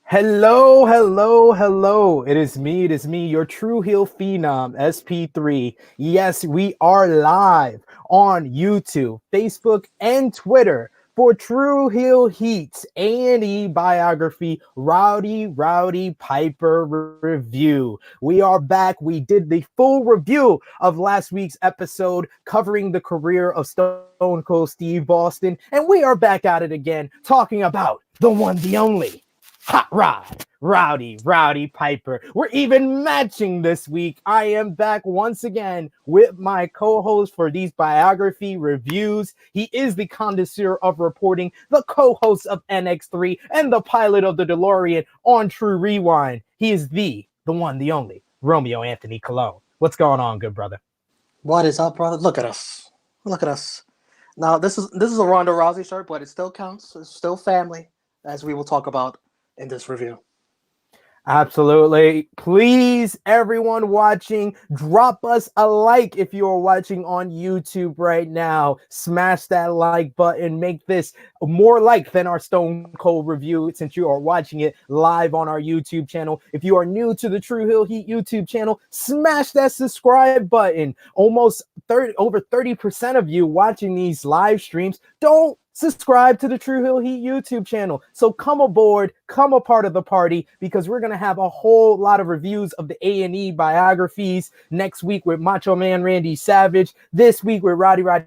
Hello, hello, hello. It is me, your true heel phenom, SP3. Yes, we are live on YouTube, Facebook, and Twitter for True Heel Heat's A&E Biography, Rowdy Roddy Piper Review. We are back. We did the full review of last week's episode covering the career of Stone Cold Steve Austin, and we are back at it again talking about the one, the only Hot Rod, Rowdy Piper. We're even matching this week. I am back once again with my co-host for these biography reviews. He is the connoisseur of reporting, the co-host of NX3, and the pilot of the DeLorean on True Rewind. He is the one, the only, Romeo Anthony Cologne. What's going on, good brother? What is up, brother? Look at us. Look at us. Now this is a Ronda Rousey shirt, but it still counts. It's still family, as we will talk about in this review. Absolutely. Please, everyone watching, drop us a like if you are watching on YouTube right now. Smash that like button. Make this more like than our Stone Cold review since you are watching it live on our YouTube channel. If you are new to the True Heel Heat YouTube channel, smash that subscribe button. Almost over 30% of you watching these live streams don't subscribe to the True Heel Heat YouTube channel. So come aboard, come a part of the party, because we're going to have a whole lot of reviews of the A&E biographies next week with Macho Man Randy Savage, this week with Rowdy Roddy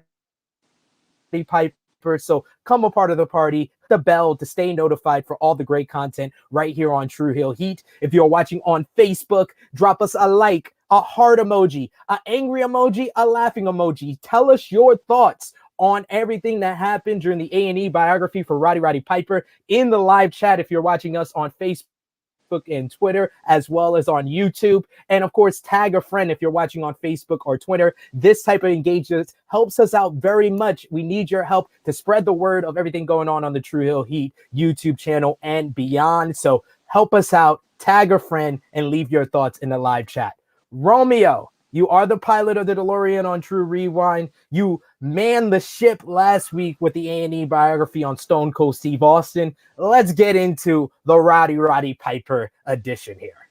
Piper. So come a part of the party, the bell to stay notified for all the great content right here on True Heel Heat. If you're watching on Facebook, drop us a like, a heart emoji, an angry emoji, a laughing emoji. Tell us your thoughts on everything that happened during the A&E biography for Roddy Piper in the live chat if you're watching us on Facebook and Twitter, as well as on YouTube. And of course, tag a friend if you're watching on Facebook or Twitter. This type of engagement helps us out very much. We need your help to spread the word of everything going on the True Heel Heat YouTube channel and beyond. So help us out, tag a friend, and leave your thoughts in the live chat. Romeo, you are the pilot of the DeLorean on True Rewind. You manned the ship last week with the A&E biography on Stone Cold Steve Austin. Let's get into the Roddy Piper edition here.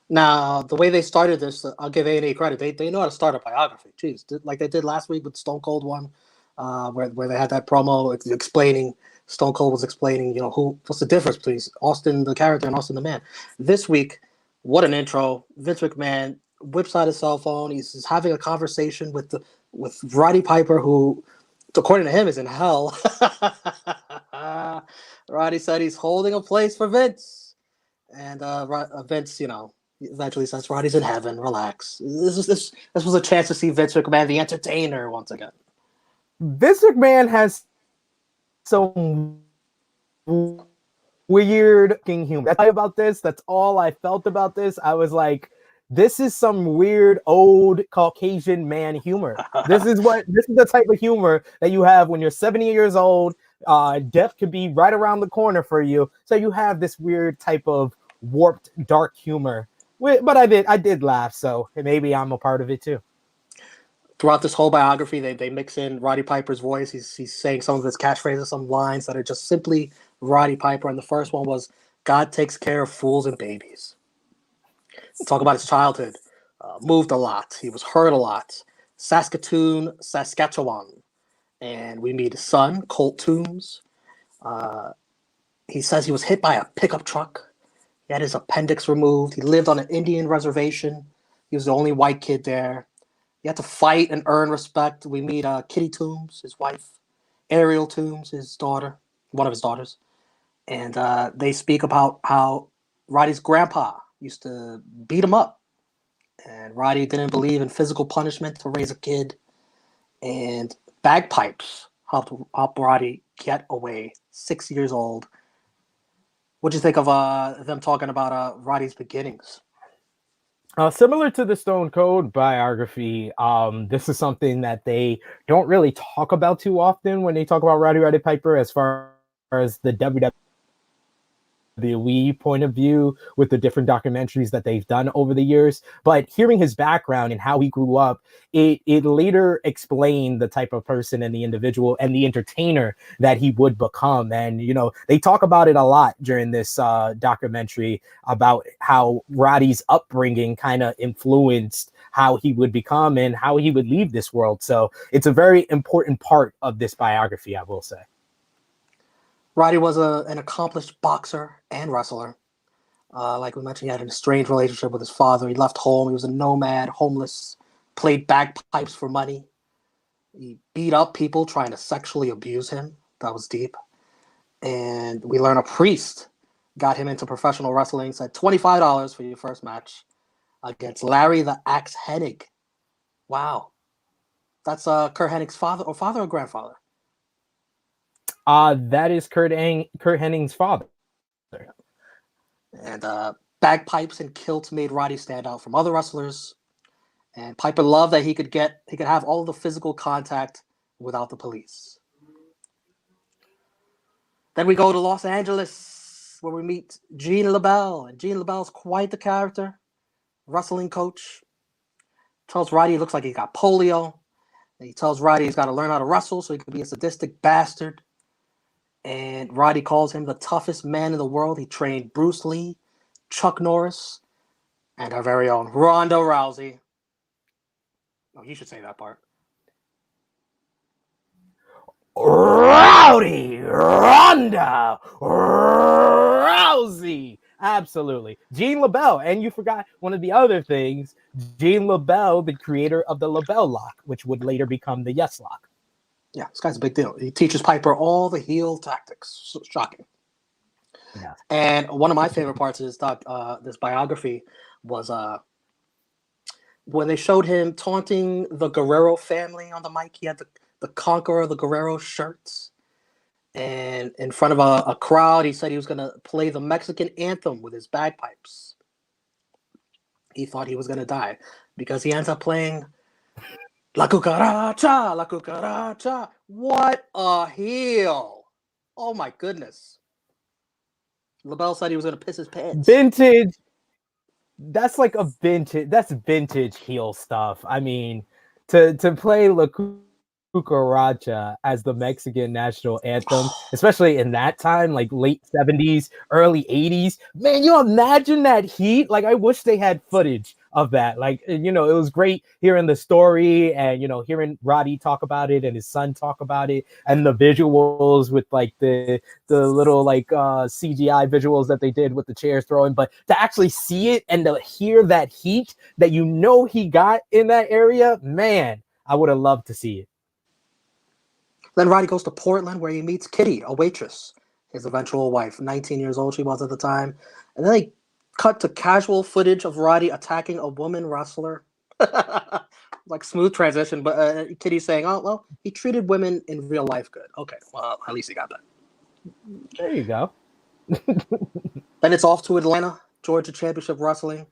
Now, the way they started this, I'll give A&E credit. They know how to start a biography. Jeez, like they did last week with Stone Cold one, where they had that promo explaining. Stone Cold was explaining, what's the difference between Austin the character and Austin the man. This week, what an intro! Vince McMahon whips out his cell phone. He's having a conversation with Roddy Piper, who, according to him, is in hell. Roddy said he's holding a place for Vince, and Vince, eventually says Roddy's in heaven. Relax. This was a chance to see Vince McMahon, the entertainer, once again. Vince McMahon has some weird humor. That's about this. That's all I felt about this. I was like, this is some weird old Caucasian man humor. This is the type of humor that you have when you're 70 years old. Death could be right around the corner for you. So you have this weird type of warped, dark humor. But I did laugh, so maybe I'm a part of it too. Throughout this whole biography, they mix in Roddy Piper's voice. He's saying some of his catchphrases, some lines that are just simply Roddy Piper. And the first one was, "God takes care of fools and babies." Talk about his childhood. Moved a lot. He was hurt a lot. Saskatchewan. And we meet his son, Colt Toombs. He says he was hit by a pickup truck. He had his appendix removed. He lived on an Indian reservation. He was the only white kid there. He had to fight and earn respect. We meet Kitty Toombs, his wife. Ariel Toombs, his daughter, one of his daughters. And they speak about how Roddy's grandpa used to beat him up. And Roddy didn't believe in physical punishment to raise a kid. And bagpipes helped Roddy get away, 6 years old. What do you think of them talking about Roddy's beginnings? Similar to the Stone Cold biography, this is something that they don't really talk about too often when they talk about Roddy Piper as far as the WWE WWE point of view with the different documentaries that they've done over the years. But hearing his background and how he grew up, it later explained the type of person and the individual and the entertainer that he would become. And, they talk about it a lot during this documentary about how Roddy's upbringing kind of influenced how he would become and how he would leave this world. So it's a very important part of this biography, I will say. Roddy was an accomplished boxer and wrestler. Like we mentioned, he had a strange relationship with his father. He left home. He was a nomad, homeless, played bagpipes for money. He beat up people trying to sexually abuse him. That was deep. And we learn a priest got him into professional wrestling, said $25 for your first match against Larry the Axe Hennig. Wow. That's Kurt Hennig's father or grandfather? That is Kurt Hennig's father. And bagpipes and kilts made Roddy stand out from other wrestlers. And Piper loved that he could have all the physical contact without the police. Then we go to Los Angeles, where we meet Gene LeBell. And Gene LeBell's quite the character. Wrestling coach. Tells Roddy he looks like he got polio. And he tells Roddy he's got to learn how to wrestle so he can be a sadistic bastard. And Roddy calls him the toughest man in the world. He trained Bruce Lee, Chuck Norris, and our very own Ronda Rousey. Oh, you should say that part. Rowdy Ronda Rousey. Absolutely. Gene LeBell. And you forgot one of the other things. Gene LeBell, the creator of the LeBell Lock, which would later become the Yes Lock. Yeah, this guy's a big deal. He teaches Piper all the heel tactics. Shocking. Yeah. And one of my favorite parts of this biography was when they showed him taunting the Guerrero family on the mic. He had the Conqueror of the Guerrero shirts. And in front of a crowd, he said he was going to play the Mexican anthem with his bagpipes. He thought he was going to die because he ends up playing La Cucaracha, La Cucaracha. What a heel. Oh, my goodness. LeBell said he was going to piss his pants. Vintage. That's like a vintage. That's vintage heel stuff. I mean, to play La Cucaracha as the Mexican national anthem, especially in that time, like late 70s, early 80s. Man, you imagine that heat? Like, I wish they had footage of that. Like, it was great hearing the story and, hearing Roddy talk about it and his son talk about it and the visuals with like the little like CGI visuals that they did with the chairs throwing, but to actually see it and to hear that heat that he got in that area, man, I would have loved to see it. Then Roddy goes to Portland where he meets Kitty, a waitress, his eventual wife, 19 years old she was at the time. And then they cut to casual footage of Roddy attacking a woman wrestler. Like smooth transition, but Kitty's saying, oh, well, he treated women in real life good. Okay, well, at least he got that. There you go. Then it's off to Atlanta, Georgia Championship Wrestling.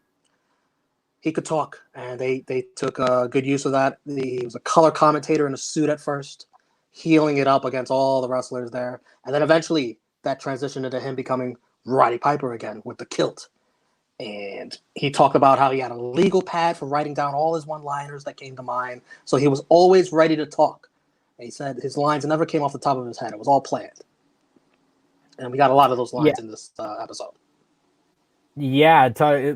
He could talk, and they took good use of that. He was a color commentator in a suit at first, healing it up against all the wrestlers there. And then eventually that transitioned into him becoming Roddy Piper again with the kilt. And he talked about how he had a legal pad for writing down all his one-liners that came to mind. So he was always ready to talk. And he said his lines never came off the top of his head. It was all planned. And we got a lot of those lines in this episode. Yeah,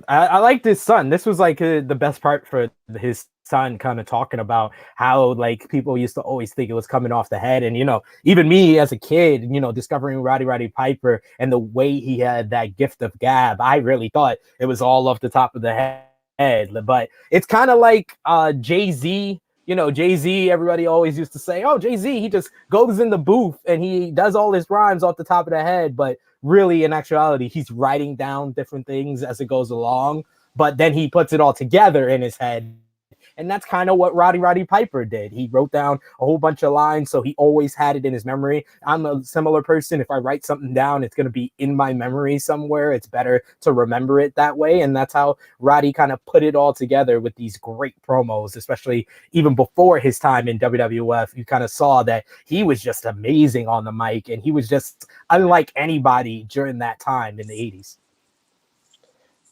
I liked his son. This was like the best part for his son, kind of talking about how like people used to always think it was coming off the head. And, even me as a kid, discovering Roddy Piper and the way he had that gift of gab, I really thought it was all off the top of the head. But it's kind of like Jay-Z. Jay-Z, everybody always used to say, oh, Jay-Z, he just goes in the booth and he does all his rhymes off the top of the head. But really, in actuality, he's writing down different things as it goes along. But then he puts it all together in his head And that's kind of what Roddy Piper did. He wrote down a whole bunch of lines, so he always had it in his memory. I'm a similar person. If I write something down, it's going to be in my memory somewhere. It's better to remember it that way. And that's how Roddy kind of put it all together with these great promos, especially even before his time in WWF. You kind of saw that he was just amazing on the mic, and he was just unlike anybody during that time in the 80s.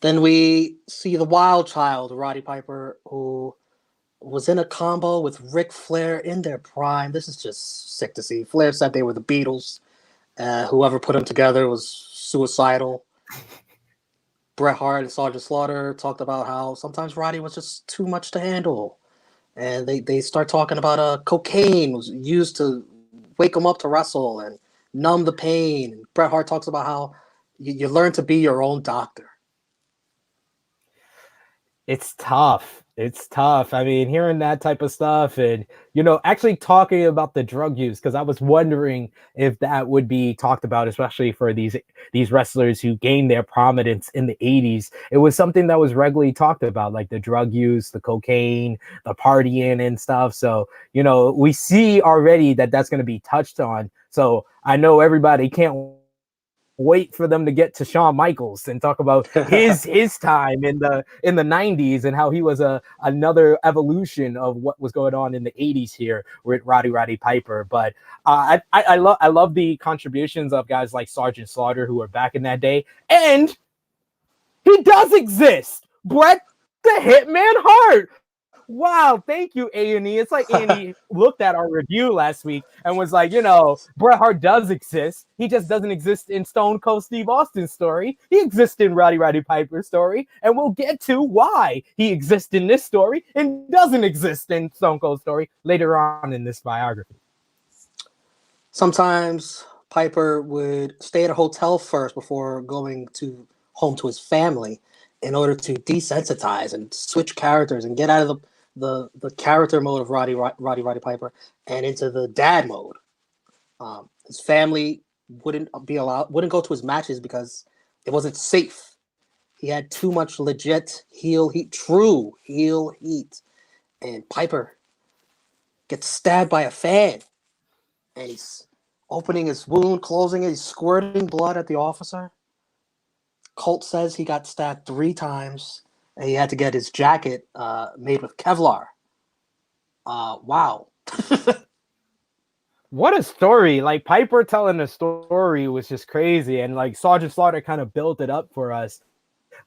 Then we see the wild child, Roddy Piper, who was in a combo with Ric Flair in their prime. This is just sick to see. Flair said they were the Beatles. Whoever put them together was suicidal. Bret Hart and Sergeant Slaughter talked about how sometimes Roddy was just too much to handle. And they start talking about cocaine was used to wake him up to wrestle and numb the pain. Bret Hart talks about how you learn to be your own doctor. It's tough. It's tough. I mean, hearing that type of stuff and, actually talking about the drug use, because I was wondering if that would be talked about, especially for these wrestlers who gained their prominence in the 80s. It was something that was regularly talked about, like the drug use, the cocaine, the partying and stuff. So, we see already that that's going to be touched on. So I know everybody can't wait for them to get to Shawn Michaels and talk about his time in the 90s and how he was another evolution of what was going on in the 80s here with Roddy Piper. But I love the contributions of guys like Sergeant Slaughter, who were back in that day, and he does exist. Bret the Hitman Hart. Wow, thank you, A&E. It's like A&E looked at our review last week and was like, Bret Hart does exist. He just doesn't exist in Stone Cold Steve Austin's story. He exists in Roddy Piper's story, and we'll get to why he exists in this story and doesn't exist in Stone Cold's story later on in this biography. Sometimes Piper would stay at a hotel first before going home to his family in order to desensitize and switch characters and get out of the character mode of Roddy Piper and into the dad mode. His family wouldn't go to his matches because it wasn't safe. He had too much legit true heel heat. And Piper gets stabbed by a fan. And he's opening his wound, closing it, he's squirting blood at the officer. Colt says he got stabbed 3 times, and he had to get his jacket made with Kevlar. Wow. What a story. Like, Piper telling the story was just crazy, and like Sergeant Slaughter kind of built it up for us.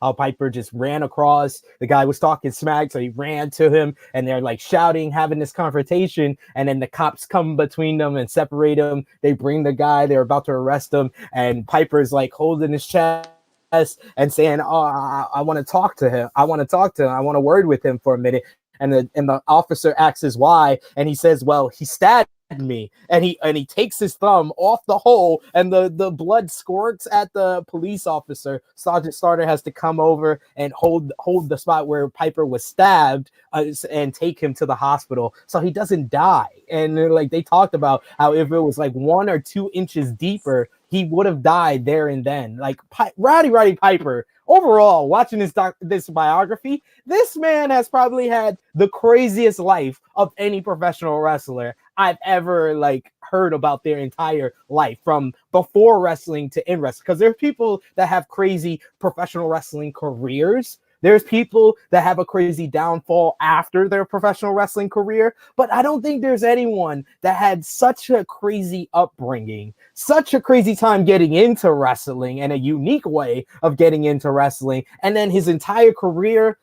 How Piper just ran across, the guy was talking smack, so he ran to him, and they're like shouting, having this confrontation, and then the cops come between them and separate them. They bring the guy, they're about to arrest him, and Piper's like holding his chest and saying, I want to talk to him. I want to word with him for a minute. And the officer asks why, and he says, well, he stabbed me, and he takes his thumb off the hole, and the blood squirts at the police officer. Sergeant Slaughter has to come over and hold the spot where Piper was stabbed and take him to the hospital so he doesn't die. And like they talked about how if it was like 1 or 2 inches deeper, he would have died there and then. Like Roddy Piper, overall, watching this biography, this man has probably had the craziest life of any professional wrestler I've ever heard about their entire life, from before wrestling to in wrestling. Because there's people that have crazy professional wrestling careers. There's people that have a crazy downfall after their professional wrestling career, but I don't think there's anyone that had such a crazy upbringing, such a crazy time getting into wrestling, and a unique way of getting into wrestling. And then his entire career,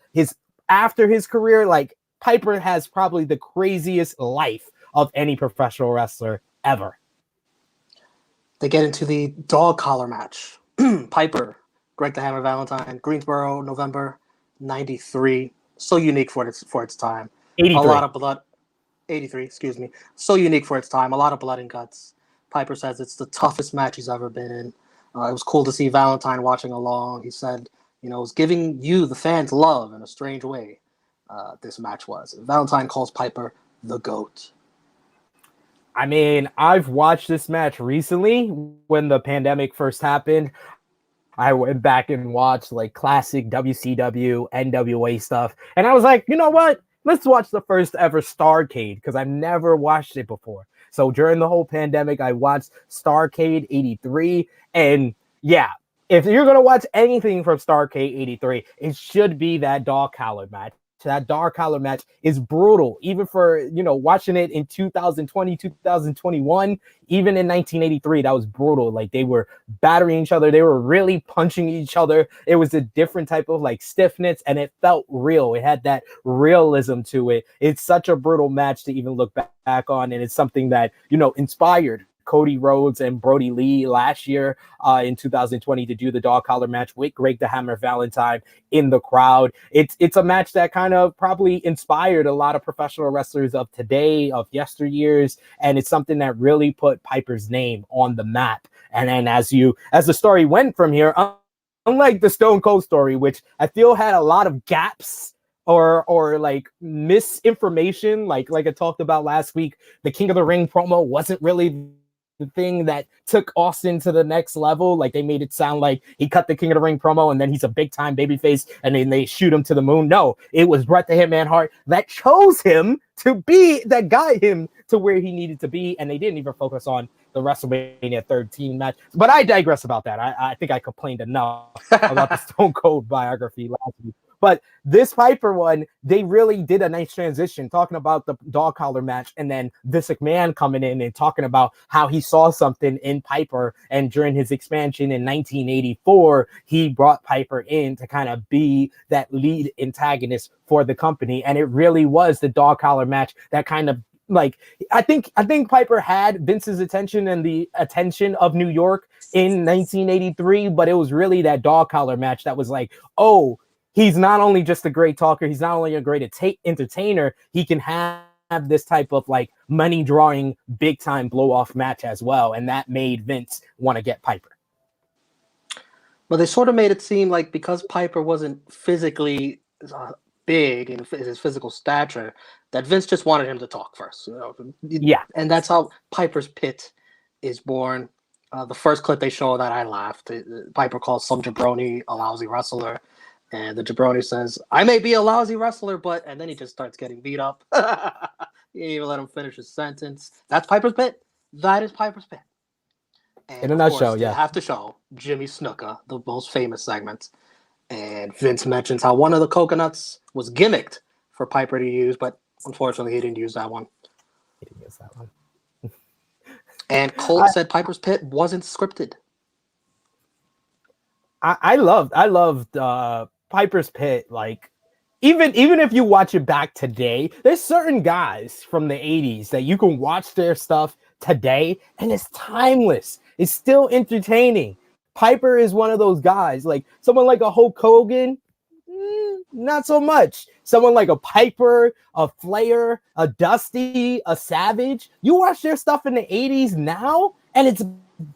after his career, like Piper has probably the craziest life of any professional wrestler ever. They get into the dog collar match. Piper, Greg the Hammer Valentine, Greensboro, November 93. So unique for its time. 83. A lot of blood. 83, excuse me. So unique for its time. A lot of blood and guts. Piper says it's the toughest match he's ever been in. It was cool to see Valentine watching along. He said, it was giving you, the fans, love in a strange way. This match was. Valentine calls Piper the GOAT. I mean, I've watched this match recently when the pandemic first happened. I went back and watched classic WCW, NWA stuff. And I was like, you know what? let's watch the first ever Starrcade because I've never watched it before. So during the whole pandemic, I watched Starrcade 83. And yeah, if you're going to watch anything from Starrcade 83, it should be that dog collar match. That dark collar match is brutal, even for, watching it in 2020, 2021, even in 1983, that was brutal. Like, they were battering each other. They were really punching each other. It was a different type of like stiffness, and it felt real. It had that realism to it. It's such a brutal match to even look back on. And it's something that, inspired Cody Rhodes and Brody Lee last year in 2020 to do the dog collar match with Greg the Hammer Valentine in the crowd. It's a match that kind of probably inspired a lot of professional wrestlers of today, of yesteryears, and it's something that really put Piper's name on the map. And then as the story went from here, unlike the Stone Cold story, which I feel had a lot of gaps or like misinformation, like I talked about last week, the King of the Ring promo wasn't really the thing that took Austin to the next level. Like, they made it sound like he cut the King of the Ring promo and then he's a big time babyface and then they shoot him to the moon. No, it was Bret the Hitman Hart that chose him to be, that got him to where he needed to be. And they didn't even focus on the WrestleMania 13 match. But I digress about that. I think I complained enough about the Stone Cold biography last week. But this Piper one, they really did a nice transition, talking about the dog collar match and then Vince McMahon coming in and talking about how he saw something in Piper. And during his expansion in 1984, he brought Piper in to kind of be that lead antagonist for the company. And it really was the dog collar match that kind of, like, I think Piper had Vince's attention and the attention of New York in 1983, but it was really that dog collar match that was like, oh, he's not only just a great talker, he's not only a great entertainer, he can have this type of like money drawing big time blow off match as well. And that made Vince want to get Piper. Well, they sort of made it seem like because Piper wasn't physically big in his physical stature, that Vince just wanted him to talk first. Yeah. And that's how Piper's Pit is born. The first clip they show that I laughed. Piper calls some jabroni a lousy wrestler. And the jabroni says, I may be a lousy wrestler, but... And then he just starts getting beat up. He didn't even let him finish his sentence. That's Piper's Pit. That is Piper's Pit. And in a nutshell, yeah. You have to show Jimmy Snuka, the most famous segment. And Vince mentions how one of the coconuts was gimmicked for Piper to use, but unfortunately he didn't use that one. He didn't use that one. And Colt said Piper's Pit wasn't scripted. I loved Piper's Pit. Like, even if you watch it back today, there's certain guys from the 80s that you can watch their stuff today and it's timeless. It's still entertaining. Piper is one of those guys. Like someone like a Hulk Hogan, not so much. Someone like a Piper, a Flair, a Dusty, a Savage. You watch their stuff in the 80s now, and it's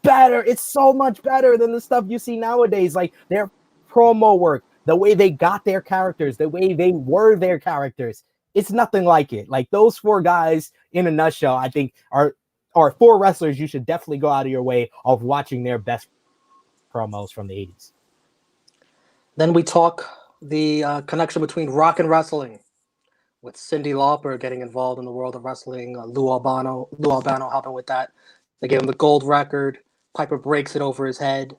better. It's so much better than the stuff you see nowadays. Like their promo work, the way they got their characters, the way they were their characters. It's nothing like it. Like those four guys in a nutshell, I think are four wrestlers you should definitely go out of your way of watching their best promos from the 80s. Then we talk the connection between rock and wrestling, with Cyndi Lauper getting involved in the world of wrestling, Lou Albano helping with that. They gave him the gold record. Piper breaks it over his head,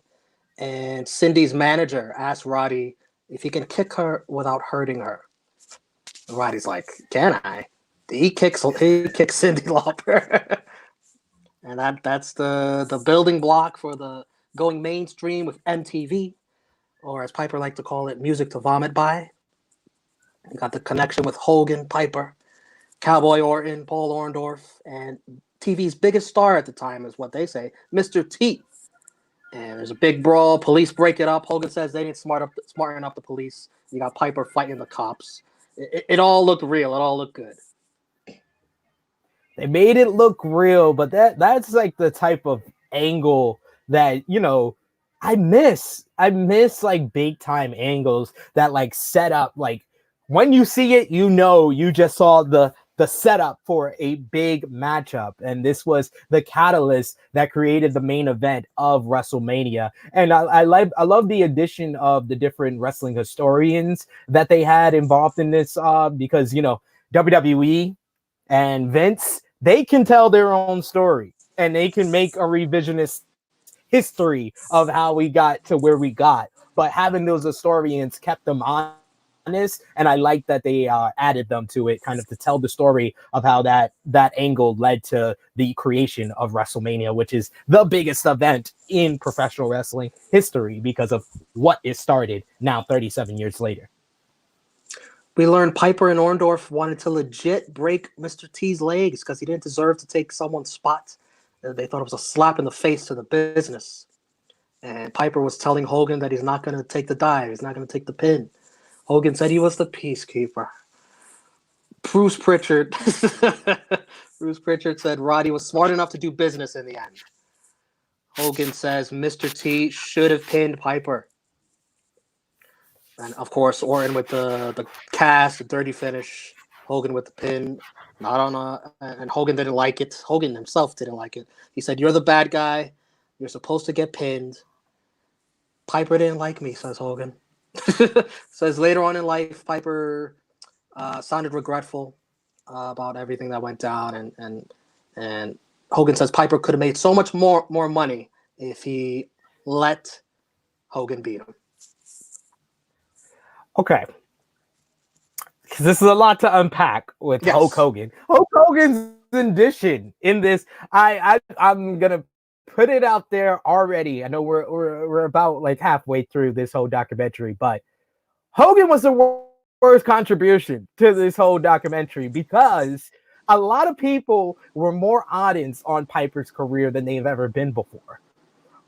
and Cindy's manager asks Roddy if he can kick her without hurting her. And Roddy's like, "Can I?" He kicks Cyndi Lauper, and that's the building block for the going mainstream with MTV, or as Piper liked to call it, music to vomit by. You got the connection with Hogan, Piper, Cowboy Orton, Paul Orndorff, and TV's biggest star at the time is what they say, Mr. T. And there's a big brawl. Police break it up. Hogan says they didn't smarten up the police. You got Piper fighting the cops. It all looked real. It all looked good. They made it look real, but that's like the type of angle that, I miss like big time angles that like set up, like when you see it, you just saw the setup for a big matchup. And this was the catalyst that created the main event of WrestleMania. And I love the addition of the different wrestling historians that they had involved in this, because, WWE and Vince, they can tell their own story and they can make a revisionist history of how we got to where we got. But having those historians kept them honest, and I like that they added them to it, kind of to tell the story of how that angle led to the creation of WrestleMania, which is the biggest event in professional wrestling history because of what it started now 37 years later. We learned Piper and Orndorff wanted to legit break Mr. T's legs because he didn't deserve to take someone's spot. They thought it was a slap in the face to the business. And Piper was telling Hogan that he's not going to take the dive. He's not going to take the pin. Hogan said he was the peacekeeper. Bruce Pritchard said Roddy was smart enough to do business in the end. Hogan says Mr. T should have pinned Piper. And of course, Orton with the cast, the dirty finish. Hogan with the pin. And Hogan didn't like it. Hogan himself didn't like it. He said, "You're the bad guy. You're supposed to get pinned." Piper didn't like me, says Hogan. Says later on in life, Piper sounded regretful about everything that went down, and Hogan says Piper could have made so much more money if he let Hogan beat him. Okay. Because this is a lot to unpack with Hulk Hogan. Hulk Hogan's addition in this, I'm gonna put it out there already. I know we're about like halfway through this whole documentary, but Hogan was the worst contribution to this whole documentary because a lot of people were more audience on Piper's career than they've ever been before.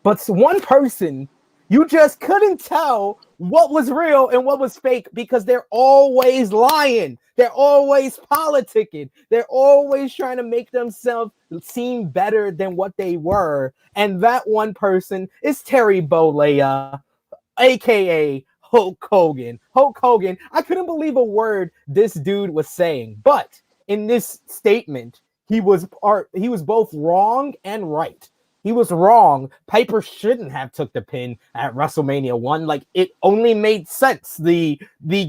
But one person, you just couldn't tell what was real and what was fake because they're always lying. They're always politicking. They're always trying to make themselves seem better than what they were. And that one person is Terry Bollea, a.k.a. Hulk Hogan. Hulk Hogan, I couldn't believe a word this dude was saying. But in this statement, he was both wrong and right. He was wrong. Piper shouldn't have took the pin at WrestleMania 1. Like, it only made sense. The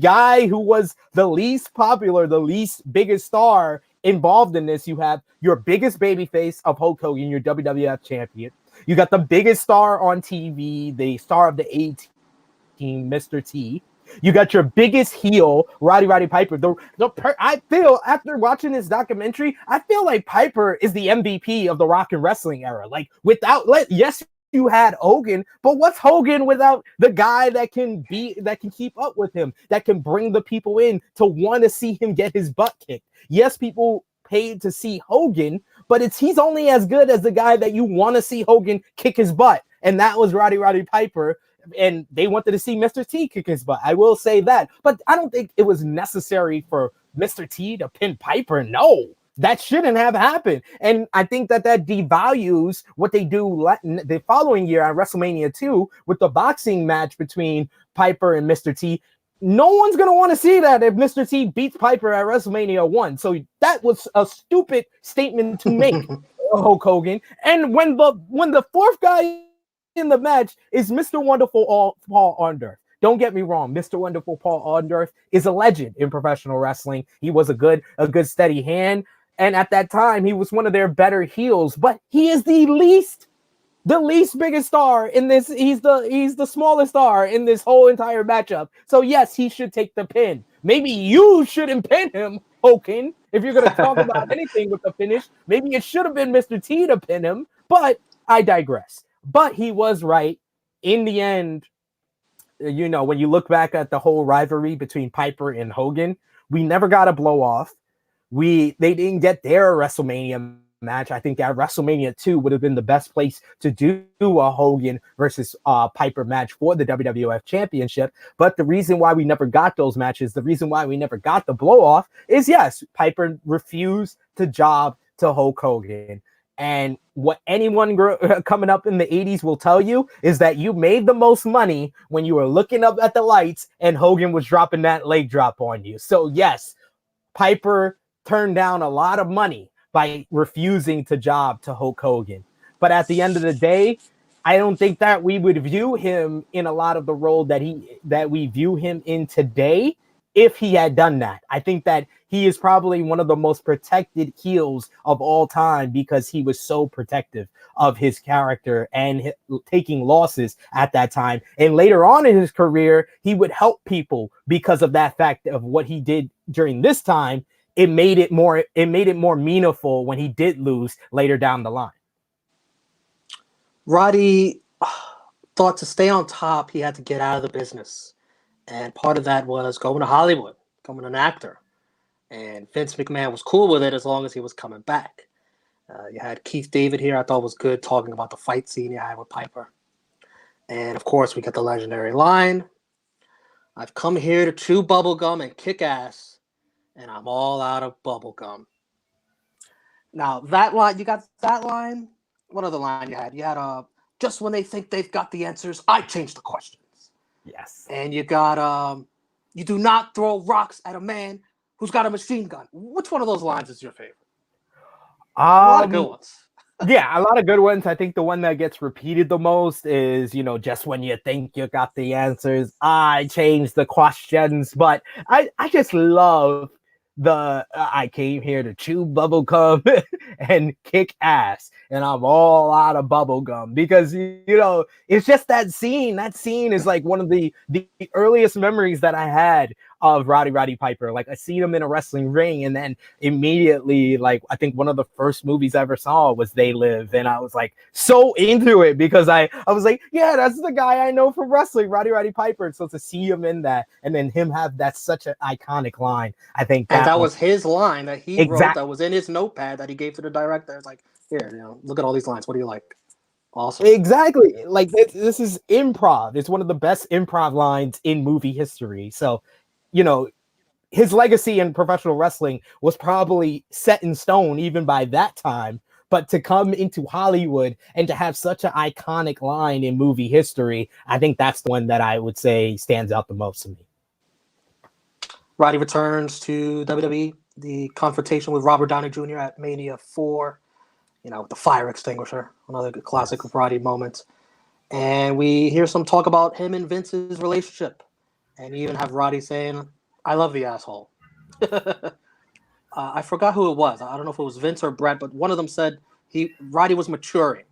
guy who was the least popular, the least biggest star involved in this, you have your biggest babyface of Hulk Hogan, your WWF champion. You got the biggest star on TV, the star of the A-Team, Mr. T. You got your biggest heel, Roddy Piper. I feel, after watching this documentary, I feel like Piper is the MVP of the rock and wrestling era. Like, yes, you had Hogan, but what's Hogan without the guy that can keep up with him, that can bring the people in to want to see him get his butt kicked? Yes, people paid to see Hogan, but he's only as good as the guy that you want to see Hogan kick his butt. And that was Roddy Piper. And they wanted to see Mr. T kick his butt. I will say that. But I don't think it was necessary for Mr. T to pin Piper. No, that shouldn't have happened. And I think that devalues what they do the following year on WrestleMania 2 with the boxing match between Piper and Mr. T. No one's going to want to see that if Mr. T beats Piper at WrestleMania 1. So that was a stupid statement to make, Hulk Hogan. And when the fourth guy in the match is Mr. Wonderful Paul Orndorff. Don't get me wrong, Mr. Wonderful Paul Orndorff is a legend in professional wrestling. He was a good steady hand, and at that time he was one of their better heels. But he is the least biggest star in this. He's the smallest star in this whole entire matchup. So yes, he should take the pin. Maybe you shouldn't pin him, Hogan. If you're going to talk about anything with the finish, maybe it should have been Mr. T to pin him. But I digress. But he was right. In the end, you know, when you look back at the whole rivalry between Piper and Hogan, we never got a blow off. They didn't get their WrestleMania match. I think that WrestleMania 2 would have been the best place to do a Hogan versus Piper match for the WWF Championship. But the reason why we never got those matches, the reason why we never got the blow off is, yes, Piper refused to job to Hulk Hogan. And what anyone coming up in the 80s will tell you is that you made the most money when you were looking up at the lights and Hogan was dropping that leg drop on you. So yes, Piper turned down a lot of money by refusing to job to Hulk Hogan. But at the end of the day, I don't think that we would view him in a lot of the role that we view him in today if he had done that. I think that he is probably one of the most protected heels of all time because he was so protective of his character and taking losses at that time. And later on in his career, he would help people because of that fact of what he did during this time. It made it more meaningful when he did lose later down the line. Roddy thought to stay on top, he had to get out of the business. And part of that was going to Hollywood, becoming an actor. And Vince McMahon was cool with it as long as he was coming back. You had Keith David here, I thought was good, talking about the fight scene you had with Piper. And of course, we get the legendary line, "I've come here to chew bubblegum and kick ass, and I'm all out of bubblegum." Now, that line, you got that line? What other line you had? You had, "Just when they think they've got the answers, I change the questions." Yes. And you got, "You do not throw rocks at a man who's got a machine gun." Which one of those lines is your favorite? A lot of good ones. Yeah, a lot of good ones. I think the one that gets repeated the most is, just when you think you got the answers, I change the questions. But I just love I came here to chew bubblegum and kick ass, and I'm all out of bubblegum because, it's just that scene. That scene is like one of the earliest memories that I had of Roddy Piper. Like, I seen him in a wrestling ring, and then immediately, like, I think one of the first movies I ever saw was They Live, and I was like so into it because I was like, yeah, that's the guy I know from wrestling, Roddy Piper. So to see him in that, and then him have that such an iconic line, I think that was his line that he exactly wrote, that was in his notepad that he gave to the director. It's like, here, look at all these lines. What do you like? Awesome. Exactly. Like, this is improv. It's one of the best improv lines in movie history. So, his legacy in professional wrestling was probably set in stone even by that time. But to come into Hollywood and to have such an iconic line in movie history, I think that's the one that I would say stands out the most to me. Roddy returns to WWE, the confrontation with Robert Downey Jr. at Mania 4, with the fire extinguisher, another classic Roddy moment. And we hear some talk about him and Vince's relationship. And you even have Roddy saying, "I love the asshole." I forgot who it was. I don't know if it was Vince or Bret, but one of them said Roddy was maturing.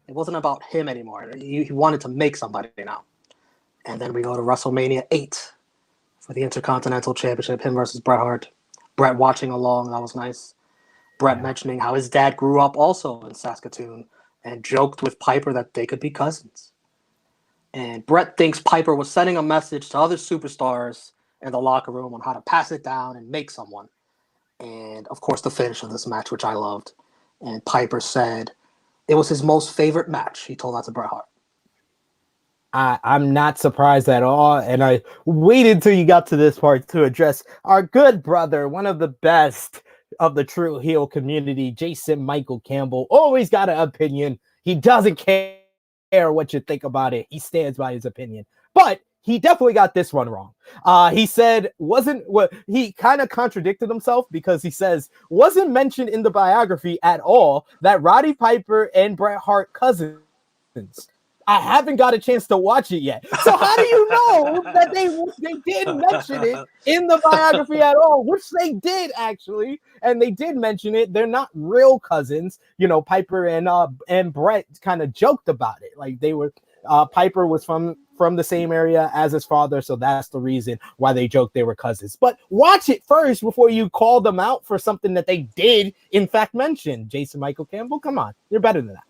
It wasn't about him anymore. He wanted to make somebody now. And then we go to WrestleMania 8 for the Intercontinental Championship, him versus Bret Hart. Bret watching along, that was nice. Bret mentioning how his dad grew up also in Saskatoon and joked with Piper that they could be cousins. And Bret thinks Piper was sending a message to other superstars in the locker room on how to pass it down and make someone. And, of course, the finish of this match, which I loved. And Piper said it was his most favorite match. He told that to Bret Hart. I'm not surprised at all. And I waited till you got to this part to address our good brother, one of the best of the true heel community, Jason Michael Campbell. Always got an opinion. He doesn't care what you think about it. He stands by his opinion. But he definitely got this one wrong. He said he kind of contradicted himself because he says wasn't mentioned in the biography at all that Roddy Piper and Bret Hart cousins. I haven't got a chance to watch it yet. So how do you know that they did mention it in the biography at all? Which they did, actually. And they did mention it. They're not real cousins. Piper and Bret kind of joked about it. Like, they were Piper was from the same area as his father, so that's the reason why they joked they were cousins. But watch it first before you call them out for something that they did in fact mention. Jason Michael Campbell, come on. You're better than that.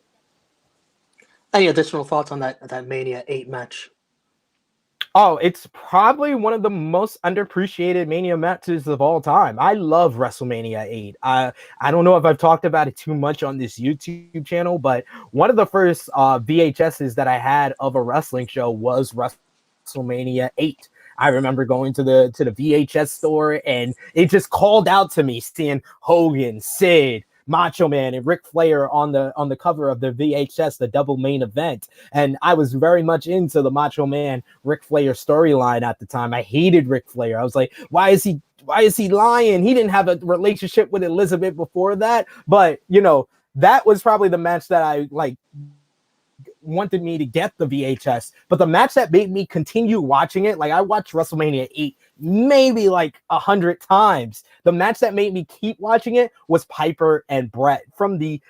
Any additional thoughts on that Mania 8 match? Oh, it's probably one of the most underappreciated Mania matches of all time. I love WrestleMania 8. I don't know if I've talked about it too much on this YouTube channel, but one of the first VHSs that I had of a wrestling show was WrestleMania 8. I remember going to the VHS store, and it just called out to me seeing Hogan, Sid, Macho Man, and Ric Flair on the cover of the VHS, the double main event. And I was very much into the Macho Man Ric Flair storyline at the time. I hated Ric Flair. I was like, why is he lying? He didn't have a relationship with Elizabeth before that. But that was probably the match that I wanted me to get the VHS. But the match that made me continue watching it, like, I watched WrestleMania 8 maybe like 100 times. The match that made me keep watching it was Piper and Bret. From the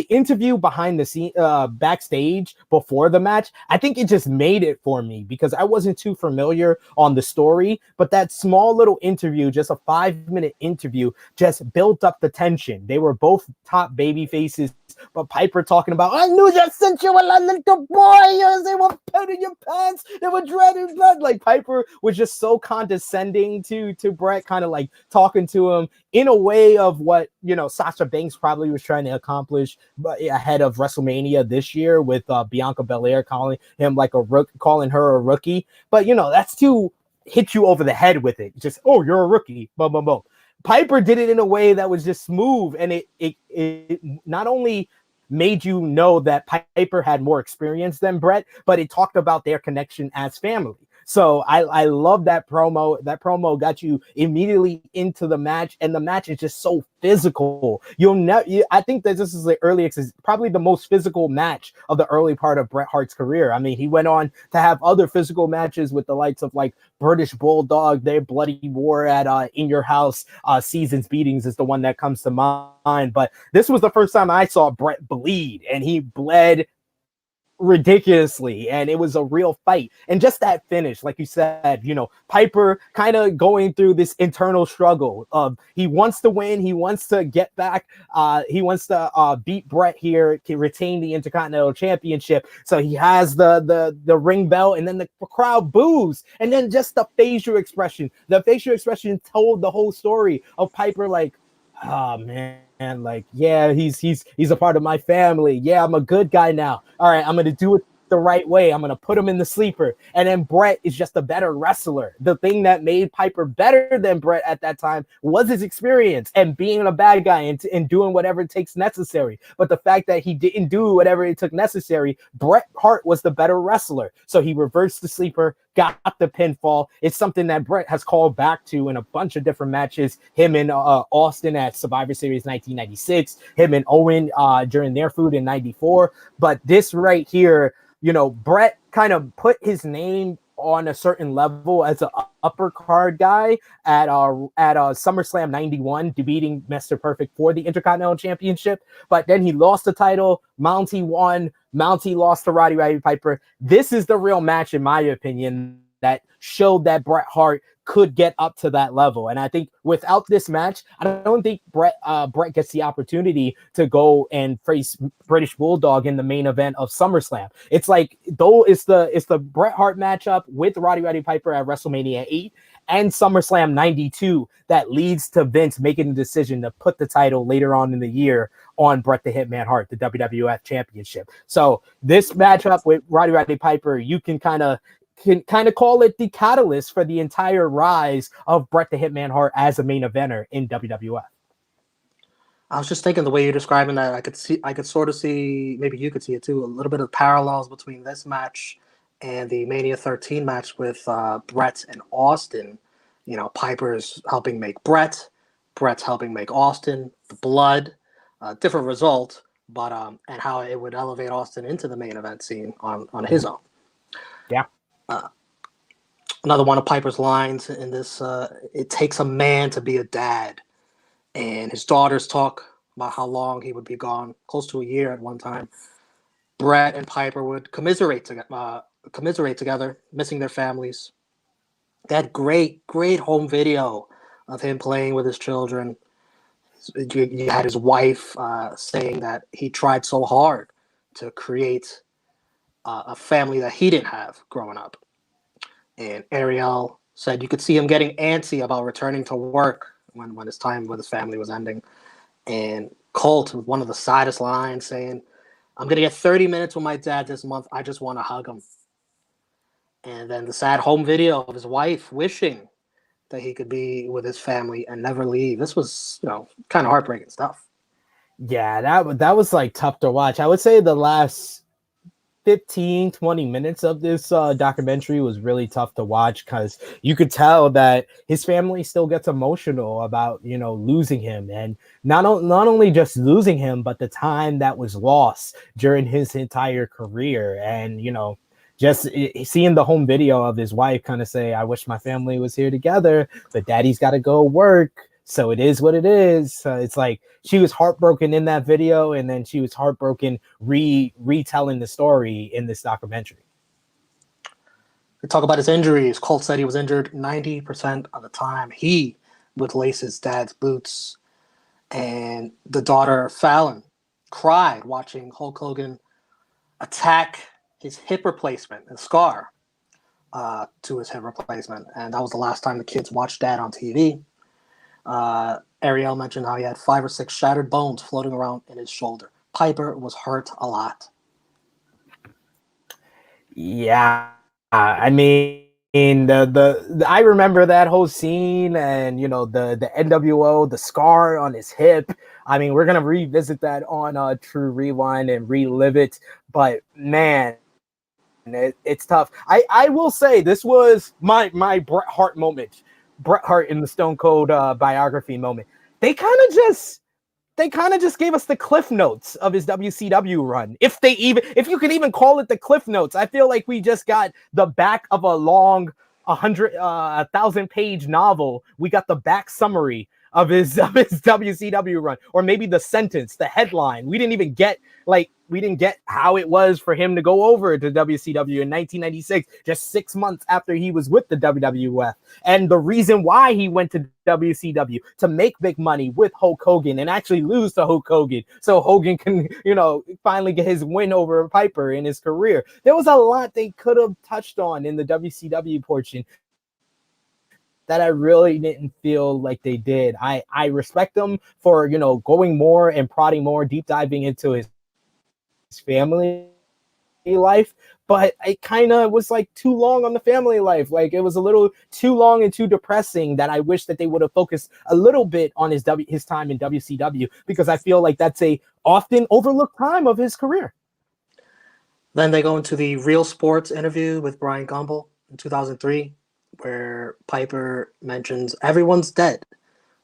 interview behind the scene, backstage before the match, I think it just made it for me because I wasn't too familiar on the story, but that small little interview, just a 5-minute interview, just built up the tension. They were both top baby faces, but Piper talking about, I knew just since you were a little boy, they were petting your pants, they were dreading blood. Like Piper was just so condescending to Bret, kind of like talking to him in a way of what, you know, Sasha Banks probably was trying to accomplish ahead of WrestleMania this year with Bianca Belair calling him like a calling her a rookie. But you know, that's to hit you over the head with it. Just, oh, you're a rookie. Boom, boom, boom. Piper did it in a way that was just smooth, and it not only made you know that Piper had more experience than Bret, but it talked about their connection as family. So I love that promo. That promo got you immediately into the match, and the match is just so physical. I think that this is the earliest, probably the most physical match of the early part of Bret Hart's career. I mean, he went on to have other physical matches with the likes of like British Bulldog, their bloody war at In Your House, Seasons Beatings is the one that comes to mind. But this was the first time I saw Bret bleed, and he bled ridiculously, and it was a real fight. And just that finish, like you said, you know, Piper kind of going through this internal struggle of he wants to win, he wants to get back, he wants to beat Bret here to retain the Intercontinental Championship. So he has the ring bell, and then the crowd boos, and then just the facial expression told the whole story of Piper, like, oh man, like, yeah, he's a part of my family. Yeah, I'm a good guy now. All right, I'm gonna do it the right way. I'm gonna put him in the sleeper. And then Bret is just a better wrestler. The thing that made Piper better than Bret at that time was his experience and being a bad guy and doing whatever it takes necessary. But the fact that he didn't do whatever it took necessary, Bret Hart was the better wrestler. So he reversed the sleeper, got the pinfall. It's something that Bret has called back to in a bunch of different matches. Him and Austin at Survivor Series 1996, him and Owen during their feud in 94. But this right here, you know, Bret kind of put his name on a certain level as an upper card guy at SummerSlam 91, beating Mr. Perfect for the Intercontinental Championship. But then he lost the title. Mountie won. Mountie lost to Roddy Piper. This is the real match, in my opinion, that showed that Bret Hart could get up to that level. And I think without this match, I don't think Bret gets the opportunity to go and face British Bulldog in the main event of SummerSlam. It's like, though it's the Bret Hart matchup with Roddy Piper at WrestleMania 8 and SummerSlam 92 that leads to Vince making the decision to put the title later on in the year on Bret the Hitman Hart, the WWF Championship. So this matchup with Roddy Piper, you can kind of call it the catalyst for the entire rise of Bret the Hitman Hart as a main eventer in WWF. I was just thinking the way you're describing that, I could sort of see, maybe you could see it too, a little bit of parallels between this match and the Mania 13 match with Bret and Austin. You know, Piper's helping make Bret's helping make Austin, the blood, different result, but and how it would elevate Austin into the main event scene on his own. Yeah. Another one of Piper's lines in this, it takes a man to be a dad. And his daughters talk about how long he would be gone, close to a year at one time. Bret and Piper would commiserate together, missing their families. They had great home video of him playing with his children. You had his wife saying that he tried so hard to create a family that he didn't have growing up. And Ariel said you could see him getting antsy about returning to work when his time with his family was ending. And Colt, one of the saddest lines, saying, I'm going to get 30 minutes with my dad this month. I just want to hug him. And then the sad home video of his wife wishing that he could be with his family and never leave. This was, you know, kind of heartbreaking stuff. Yeah, that was like tough to watch. I would say the last 15-20 minutes of this documentary was really tough to watch because you could tell that his family still gets emotional about, you know, losing him, and not only just losing him, but the time that was lost during his entire career. And, you know, just seeing the home video of his wife kind of say, I wish my family was here together, but daddy's got to go work. So it is what it is. It's like she was heartbroken in that video, and then she was heartbroken retelling the story in this documentary. We talk about his injuries. Colt said he was injured 90% of the time. He would lace his dad's boots. And the daughter, Fallon, cried watching Hulk Hogan attack his hip replacement, a scar to his hip replacement. And that was the last time the kids watched dad on TV. Ariel mentioned how he had 5 or 6 shattered bones floating around in his shoulder. Piper was hurt a lot. Yeah, I mean, I remember that whole scene, and the NWO, the scar on his hip. I mean, we're gonna revisit that on True Rewind and relive it. But man, it's tough. I will say this was my Bret Hart moment. Bret Hart in the Stone Cold biography moment. They kind of just gave us the cliff notes of his WCW run. If you could even call it the cliff notes, I feel like we just got the back of a long 1,000-page novel. We got the back summary of his WCW run, or maybe the sentence, the headline. We didn't get how it was for him to go over to WCW in 1996, just 6 months after he was with the WWF, and the reason why he went to WCW to make big money with Hulk Hogan and actually lose to Hulk Hogan, so Hogan can, finally get his win over Piper in his career. There was a lot they could have touched on in the WCW portion that I really didn't feel like they did. I respect them for, going more and prodding more, deep diving into his family life, but it kind of was like too long on the family life. Like, it was a little too long and too depressing, that I wish that they would have focused a little bit on his time in WCW, because I feel like that's a often overlooked time of his career. Then they go into the Real Sports interview with Brian Gumbel in 2003, where Piper mentions everyone's dead.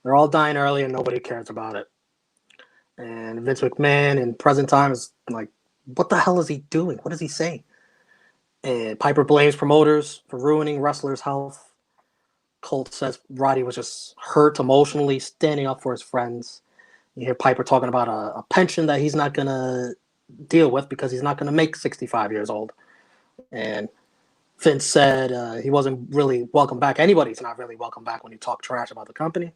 They're all dying early and nobody cares about it. And Vince McMahon in present time is like, what the hell is he doing? What is he saying? And Piper blames promoters for ruining wrestlers' health. Colt says Roddy was just hurt emotionally, standing up for his friends. You hear Piper talking about a pension that he's not going to deal with because he's not going to make 65 years old. And Vince said he wasn't really welcome back. Anybody's not really welcome back when you talk trash about the company.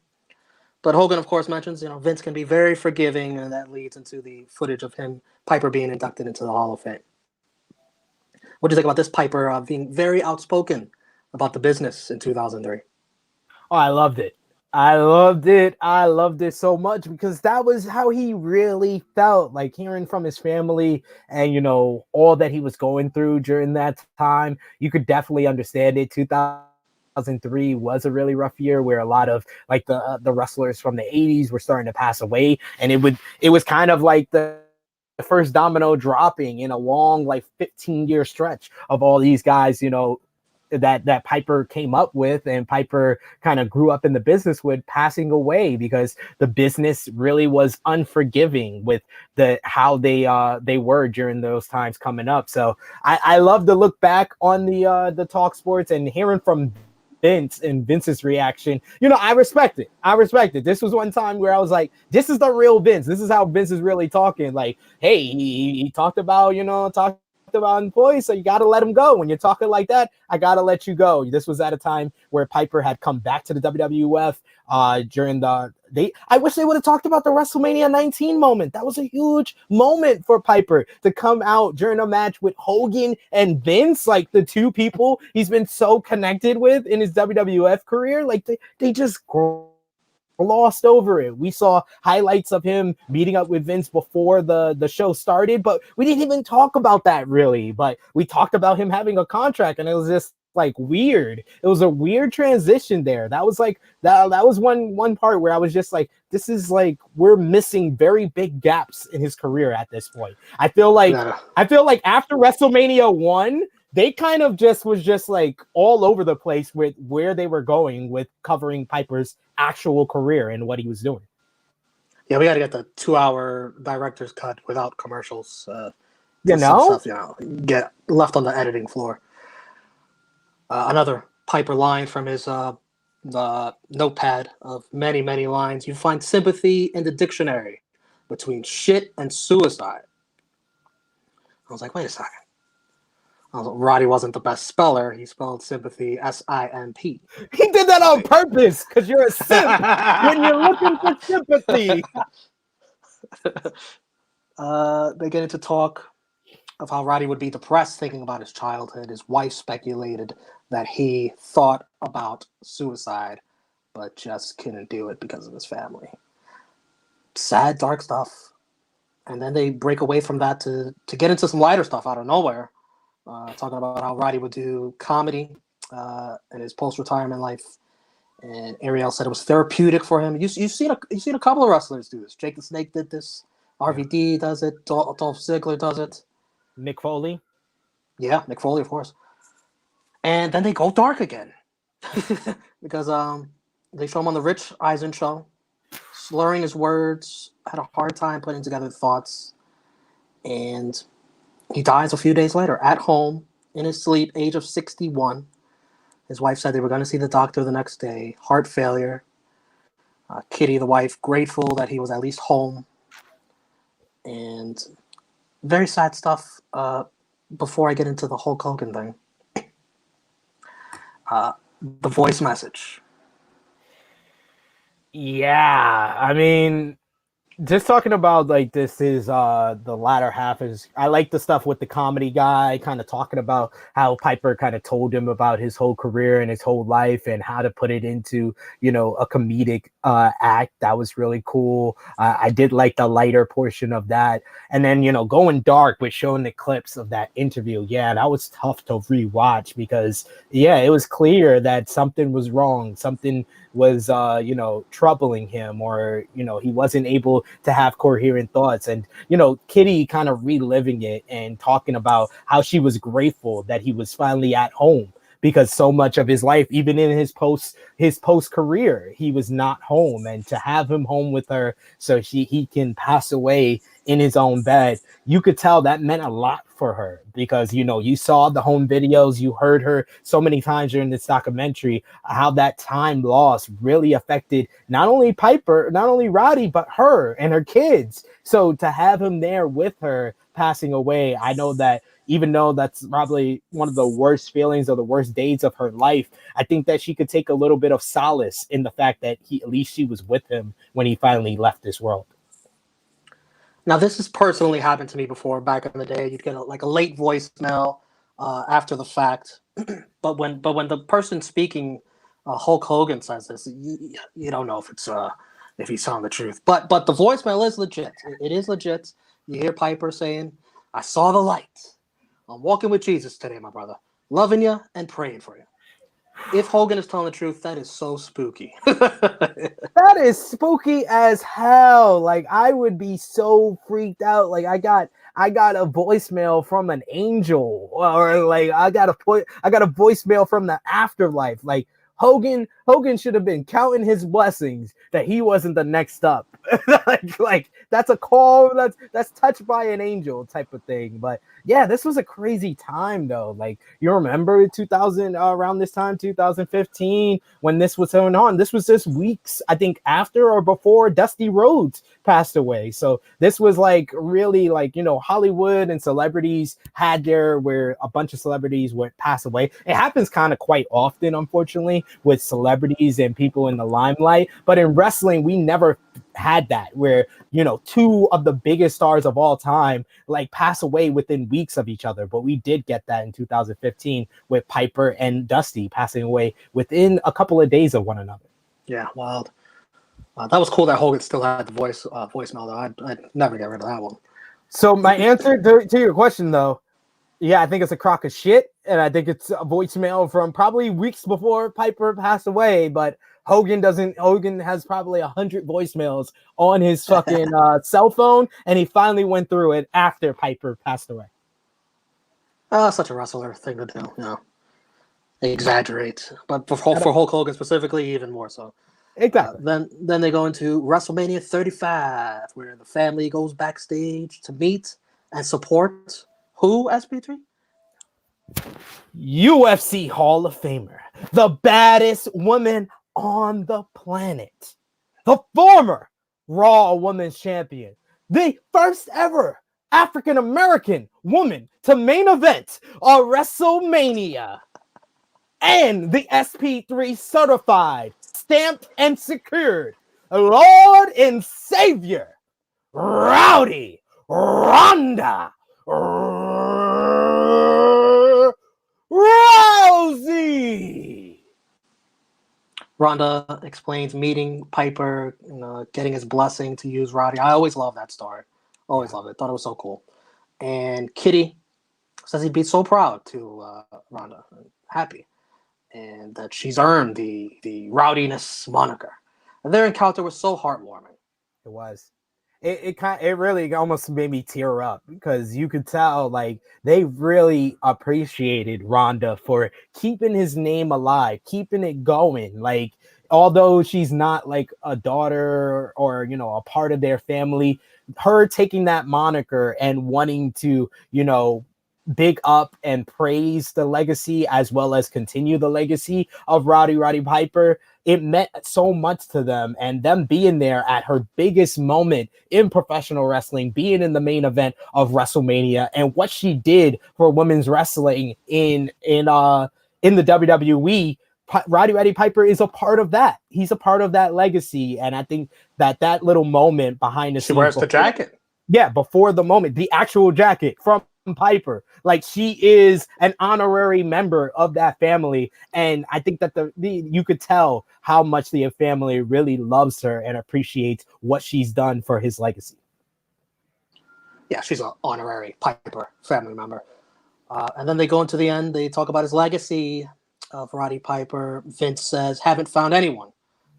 But Hogan, of course, mentions, Vince can be very forgiving, and that leads into the footage of Piper being inducted into the Hall of Fame. What do you think about this Piper being very outspoken about the business in 2003? Oh, I loved it. I loved it so much, because that was how he really felt, like hearing from his family and, all that he was going through during that time. You could definitely understand it. 2003 was a really rough year, where a lot of like the wrestlers from the 80s were starting to pass away, and it was kind of like the first domino dropping in a long, like 15-year stretch of all these guys, that Piper came up with, and Piper kind of grew up in the business with, passing away, because the business really was unforgiving with how they were during those times coming up. So I love to look back on the Talk Sports and hearing from Vince and Vince's reaction. I respect it. This was one time where I was like, this is the real Vince. This is how Vince is really talking. Like, hey, he talked about, about employees, so you got to let him go. When you're talking like that, I got to let you go. This was at a time where Piper had come back to the WWF during I wish they would have talked about the WrestleMania 19 moment. That was a huge moment for Piper to come out during a match with Hogan and Vince, like the two people he's been so connected with in his WWF career. Like they just glossed over it. We saw highlights of him meeting up with Vince before the show started, but we didn't even talk about that really. But we talked about him having a contract, and it was just like weird. It was a weird transition there. That was like that was one part where I was just like, this is like, we're missing very big gaps in his career at this point. I feel like after WrestleMania 1, they kind of was just like all over the place with where they were going with covering Piper's actual career and what he was doing. Yeah, we got to get the 2-hour director's cut without commercials. You Some know? stuff, get left on the editing floor. Another Piper line from his the notepad of many, many lines. You find sympathy in the dictionary between shit and suicide. I was like, wait a second. Roddy wasn't the best speller. He spelled sympathy SIMP. He did that on purpose because you're a simp when you're looking for sympathy. They get into talk of how Roddy would be depressed thinking about his childhood. His wife speculated that he thought about suicide, but just couldn't do it because of his family. Sad, dark stuff. And then they break away from that to get into some lighter stuff out of nowhere, talking about how Roddy would do comedy in his post-retirement life. And Ariel said it was therapeutic for him. You've seen a couple of wrestlers do this. Jake the Snake did this. RVD does it. Dolph Ziggler does it. Mick Foley. Yeah, Mick Foley, of course. And then they go dark again because they show him on the Rich Eisen show, slurring his words, had a hard time putting together thoughts, and he dies a few days later at home in his sleep, age of 61. His wife said they were going to see the doctor the next day. Heart failure. Kitty, the wife, grateful that he was at least home. And very sad stuff. Before I get into the Hulk Hogan thing, the voice message. Yeah, I mean, just talking about like this is the latter half is I like the stuff with the comedy guy kind of talking about how Piper kind of told him about his whole career and his whole life and how to put it into a comedic act. That was really cool. I did like the lighter portion of that, and then going dark with showing the clips of that interview. Yeah, that was tough to rewatch because it was clear that something was wrong, something was troubling him, or he wasn't able to have coherent thoughts. And Kitty kind of reliving it and talking about how she was grateful that he was finally at home, because so much of his life, even in his post career, he was not home, and to have him home with her so he can pass away in his own bed, you could tell that meant a lot for her, because you saw the home videos, you heard her so many times during this documentary, how that time loss really affected not only Piper, not only Roddy, but her and her kids. So to have him there with her passing away, I know that even though that's probably one of the worst feelings or the worst days of her life, I think that she could take a little bit of solace in the fact that at least she was with him when he finally left this world. Now, this has personally happened to me before. Back in the day, you'd get a late voicemail after the fact, but when the person speaking, Hulk Hogan, says this, you don't know if he's telling the truth. But the voicemail is legit. It is legit. You hear Piper saying, "I saw the light. I'm walking with Jesus today, my brother. Loving you and praying for you." If Hogan is telling the truth, that is so spooky. That is spooky as hell. Like, I would be so freaked out. Like, I got a voicemail from an angel, or like I got a voicemail from the afterlife. Like, Hogan should have been counting his blessings that he wasn't the next up. like that's a call that's touched by an angel type of thing. But yeah, this was a crazy time though. Like, you remember 2000, around this time, 2015, when this was going on. This was just weeks, I think, after or before Dusty Rhodes passed away. So this was like really like Hollywood and celebrities had where a bunch of celebrities would pass away. It happens kind of quite often, unfortunately, with celebrities and people in the limelight. But in wrestling, we never had that, where two of the biggest stars of all time like pass away within weeks of each other. But we did get that in 2015 with Piper and Dusty passing away within a couple of days of one another. Yeah, wild. That was cool that Hogan still had the voicemail, though. I'd never get rid of that one. So my answer to your question, though, yeah, I think it's a crock of shit, and I think it's a voicemail from probably weeks before Piper passed away. But Hogan has probably 100 voicemails on his fucking cell phone, and he finally went through it after Piper passed away. Such a wrestler thing to do, They exaggerate, but for Hulk Hogan specifically, even more so. Exactly. Then they go into WrestleMania 35, where the family goes backstage to meet and support Who, SP3? UFC Hall of Famer, the baddest woman on the planet, the former Raw Women's Champion, the first ever African American woman to main event a WrestleMania, and the SP3 certified, stamped, and secured Lord and Savior, Rowdy Ronda Rousey. Ronda explains meeting Piper, getting his blessing to use Roddy. I always love that story. Always loved it. Thought it was so cool. And Kitty says he'd be so proud to Ronda, happy, and that she's earned the rowdiness moniker. And their encounter was so heartwarming. It was. It really almost made me tear up because you could tell like they really appreciated Ronda for keeping his name alive, keeping it going. Like, although she's not like a daughter or a part of their family, her taking that moniker and wanting to big up and praise the legacy as well as continue the legacy of Rowdy Roddy Piper, it meant so much to them, and them being there at her biggest moment in professional wrestling, being in the main event of WrestleMania, and what she did for women's wrestling in the WWE. Rowdy Roddy Piper is a part of that. He's a part of that legacy, and I think that little moment behind the scenes. She wears the jacket. Yeah, before the moment, the actual jacket from Piper, like she is an honorary member of that family, and I think that you could tell how much the family really loves her and appreciates what she's done for his legacy. Yeah, she's an honorary Piper family member. And then they go into the end. They talk about his legacy of Roddy Piper. Vince says, haven't found anyone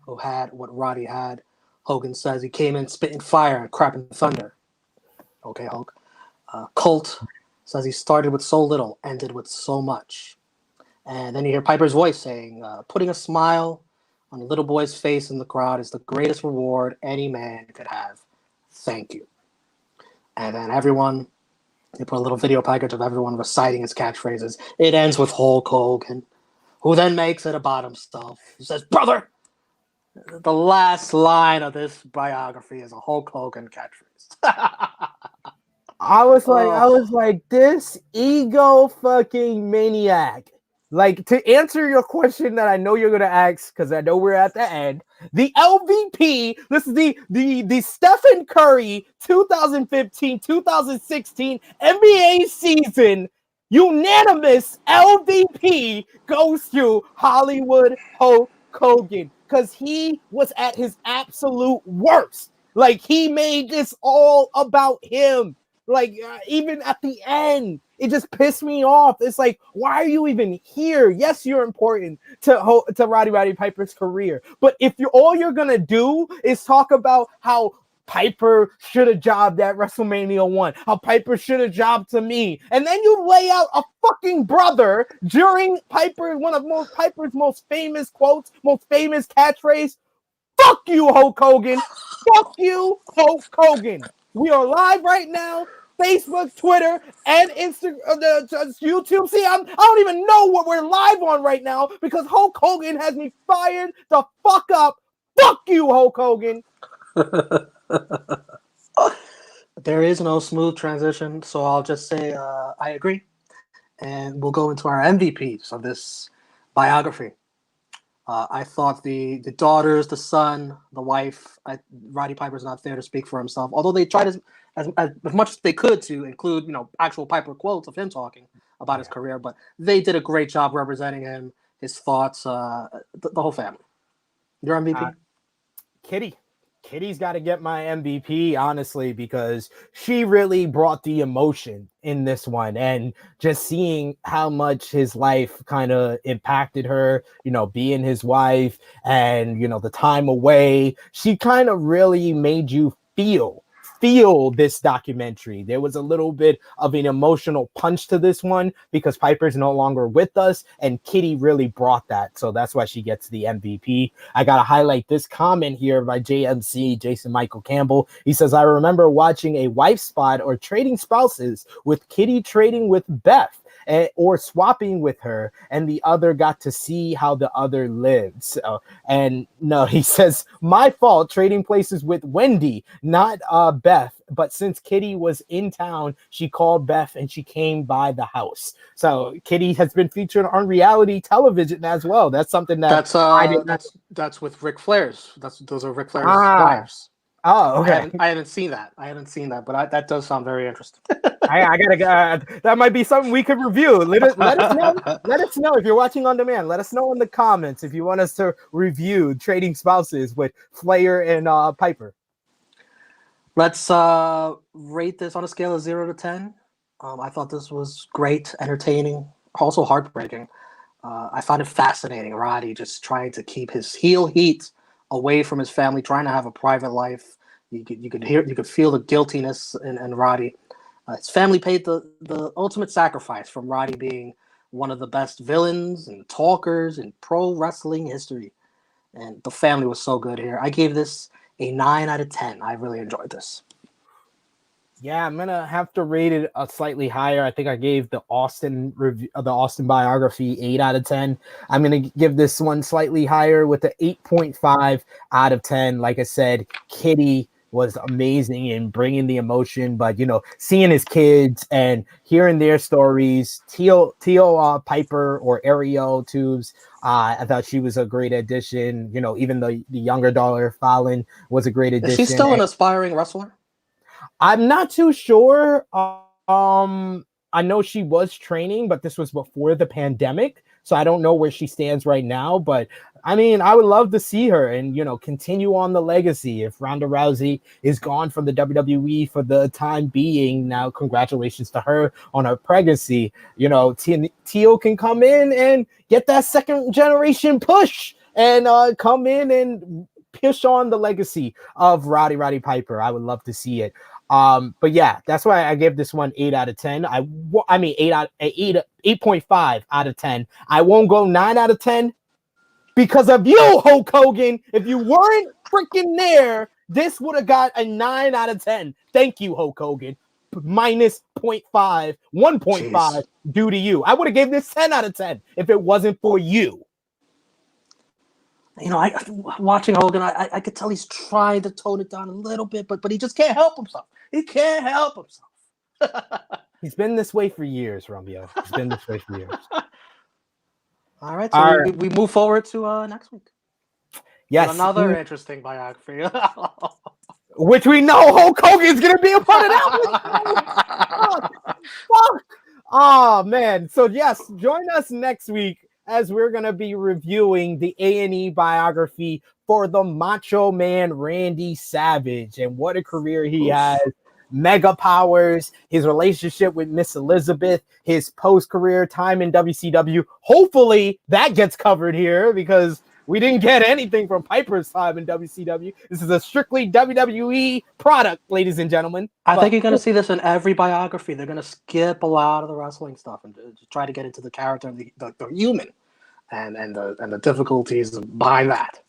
who had what Roddy had. Hogan says he came in spitting fire and crapping thunder. Okay, Hulk. Colt says he started with so little, ended with so much. And then you hear Piper's voice saying, putting a smile on a little boy's face in the crowd is the greatest reward any man could have. Thank you. And then they put a little video package of everyone reciting his catchphrases. It ends with Hulk Hogan, who then makes it about himself. He says, brother! The last line of this biography is a Hulk Hogan catchphrase. I was like, this ego fucking maniac. Like, to answer your question that I know you're gonna ask, because I know we're at the end, the LVP, this is the Stephen Curry 2015-2016 NBA season unanimous LVP goes to Hollywood Hulk Hogan, because he was at his absolute worst. Like, he made this all about him. Like, even at the end, it just pissed me off. It's like, why are you even here? Yes, you're important to Roddy Piper's career, but if all you're gonna do is talk about how Piper should have jobbed at WrestleMania 1, how Piper should have jobbed to me, and then you lay out a fucking brother during one of Piper's most famous quotes, most famous catchphrase, fuck you, Hulk Hogan. Fuck you, Hulk Hogan. We are live right now. Facebook, Twitter, and Instagram, YouTube. See, I don't even know what we're live on right now because Hulk Hogan has me fired the fuck up. Fuck you, Hulk Hogan. There is no smooth transition, so I'll just say I agree. And we'll go into our MVPs of this biography. I thought the daughters, the son, the wife, Roddy Piper's not there to speak for himself, although they tried as much as they could to include, actual Piper quotes of him talking about his career, but they did a great job representing him, his thoughts, the whole family. Your MVP? Kitty's got to get my MVP, honestly, because she really brought the emotion in this one, and just seeing how much his life kind of impacted her, being his wife and, the time away, she kind of really made you feel feel this documentary. There was a little bit of an emotional punch to this one because Piper's no longer with us, and Kitty really brought that. So that's why she gets the MVP. I got to highlight this comment here by JMC, Jason Michael Campbell. He says, I remember watching a wife spot or trading spouses with Kitty trading with Beth. Or swapping with her, and the other got to see how the other lived. So, and no, he says, my fault trading places with Wendy, not Beth. But since Kitty was in town, she called Beth and she came by the house. So Kitty has been featured on reality television as well. That's something that that's with Ric Flair's. Those are Ric Flair's wives. Oh, okay. I haven't seen that, but that does sound very interesting. I gotta. That might be something we could review. Let us know. Let us know if you're watching on demand. Let us know in the comments if you want us to review Trading Spouses with Flair and Piper. Let's rate this on a scale of 0 to 10. I thought this was great, entertaining, also heartbreaking. I found it fascinating. Roddy just trying to keep his heel heat away from his family, trying to have a private life. You could feel the guiltiness in Roddy. His family paid the ultimate sacrifice from Roddy being one of the best villains and talkers in pro wrestling history. And the family was so good here. I gave this a 9 out of 10. I really enjoyed this. Yeah, I'm gonna have to rate it slightly higher. I think I gave the Austin biography 8 out of 10. I'm gonna give this one slightly higher with the 8.5 out of 10. Like I said, Kitty was amazing in bringing the emotion, but seeing his kids and hearing their stories. Teal Piper or Ariel Tubes, I thought she was a great addition. Even the younger daughter Fallon was a great addition. Is she still an aspiring wrestler? I'm not too sure. I know she was training, but this was before the pandemic, so I don't know where she stands right now. But I mean, I would love to see her and continue on the legacy. If Ronda Rousey is gone from the WWE for the time being, now congratulations to her on her pregnancy. Teal can come in and get that second generation push and come in and push on the legacy of Roddy Piper. I would love to see it. But yeah, that's why I gave this one 8 out of 10. I mean 8.5 out of 10. I won't go 9 out of 10 because of you, Hulk Hogan. If you weren't freaking there, this would have got a 9 out of 10. Thank you, Hulk Hogan. Minus 0.5, 1.5 due to you. I would have gave this 10 out of 10 if it wasn't for you. Watching Hogan, I could tell he's trying to tone it down a little bit, but he just can't help himself. He can't help himself. He's been this way for years, Romeo. He's been this way for years. All right, so we move forward to next week. Yes. Another interesting biography. Which we know Hulk Hogan's going to be a part of that one. Fuck. Oh, man. So, yes, join us next week as we're going to be reviewing the A&E biography for the Macho Man Randy Savage. And what a career he has. Mega powers, his relationship with Miss Elizabeth, his post-career time in WCW. Hopefully that gets covered here because we didn't get anything from Piper's time in WCW. This is a strictly WWE product, ladies and gentlemen. I think you're going to see this in every biography. They're going to skip a lot of the wrestling stuff and try to get into the character of the human and the difficulties behind that.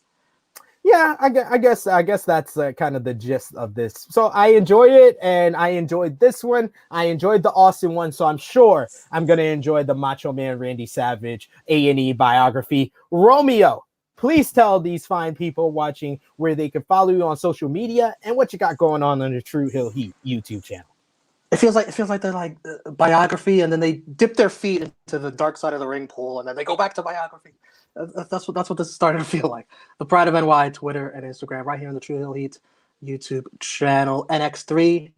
Yeah, I guess that's kind of the gist of this. So I enjoy it, and I enjoyed this one. I enjoyed the Austin one, so I'm sure I'm going to enjoy the Macho Man Randy Savage A&E biography. Romeo, please tell these fine people watching where they can follow you on social media and what you got going on the True Hill Heat YouTube channel. It feels like they're like biography, and then they dip their feet into the dark side of the ring pool, and then they go back to biography. That's what this is starting to feel like. The Pride of NY, Twitter and Instagram, right here on the True Hill Heat YouTube channel. NX3.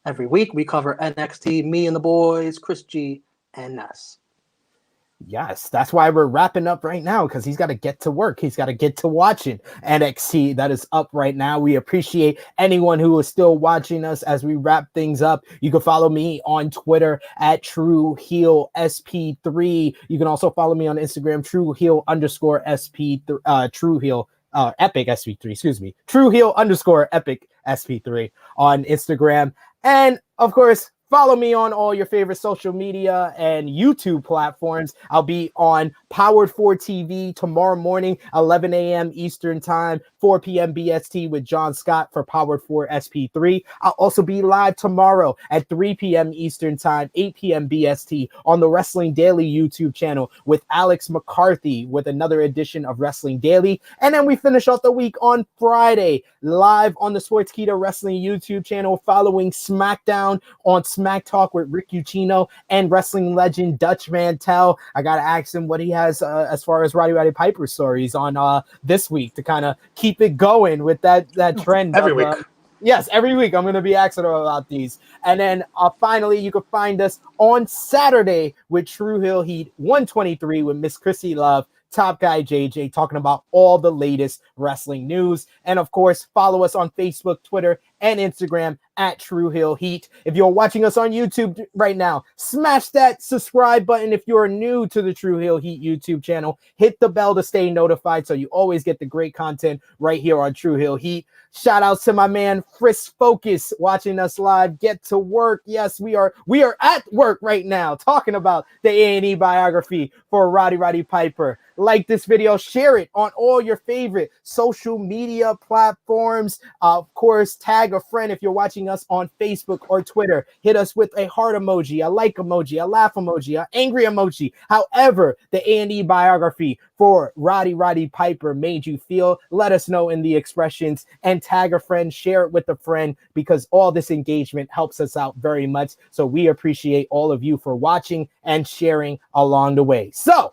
Every week we cover NXT, me and the boys, Chris G and Ness. Yes, that's why we're wrapping up right now, because he's got to get to work. He's got to get to watching NXT that is up right now. We appreciate anyone who is still watching us as we wrap things up. You can follow me on Twitter at TrueHeelSP3. You can also follow me on Instagram, TrueHeel_SP3, TrueHeel Epic SP3, excuse me. TrueHeel_Epic SP3 on Instagram. And of course, follow me on all your favorite social media and YouTube platforms. I'll be on Powered 4 TV tomorrow morning, 11 a.m. Eastern Time, 4 p.m. BST with John Scott for Powered 4 SP3. I'll also be live tomorrow at 3 p.m. Eastern Time, 8 p.m. BST on the Wrestling Daily YouTube channel with Alex McCarthy with another edition of Wrestling Daily. And then we finish off the week on Friday, live on the Sportskeeda Wrestling YouTube channel following SmackDown on Smack Talk with Rick Ucchino and wrestling legend Dutch Mantel. I gotta ask him what he has as far as Rowdy Piper stories on this week to kind of keep it going with that trend Every week. Yes, every week I'm going to be asking him about these. And then finally, you can find us on Saturday with True Hill Heat 123 with Miss Chrissy Love, Top Guy JJ, talking about all the latest wrestling news. And of course, follow us on Facebook, Twitter, and Instagram at True Hill Heat. If you're watching us on YouTube right now, smash that subscribe button. If you're new to the True Hill Heat YouTube channel, hit the bell to stay notified so you always get the great content right here on True Hill Heat. Shout out to my man Frisk Focus watching us live. Get to work. Yes, we are at work right now talking about the A&E biography for Roddy Piper. Like this video, share it on all your favorite social media platforms. Of course, tag a friend if you're watching us on Facebook or Twitter. Hit us with a heart emoji, a like emoji, a laugh emoji, an angry emoji. However, the A&E biography for Roddy Piper made you feel, let us know in the expressions, and tag a friend, share it with a friend, because all this engagement helps us out very much. So we appreciate all of you for watching and sharing along the way. So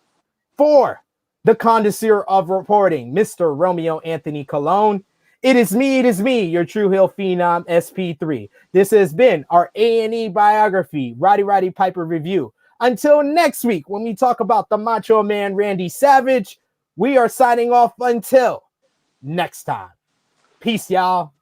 for the connoisseur of reporting, Mr. Romeo Anthony Colon, it is me, your True Hill Phenom SP3. This has been our A&E biography, Roddy Piper review. Until next week, when we talk about the Macho Man Randy Savage, we are signing off until next time. Peace, y'all.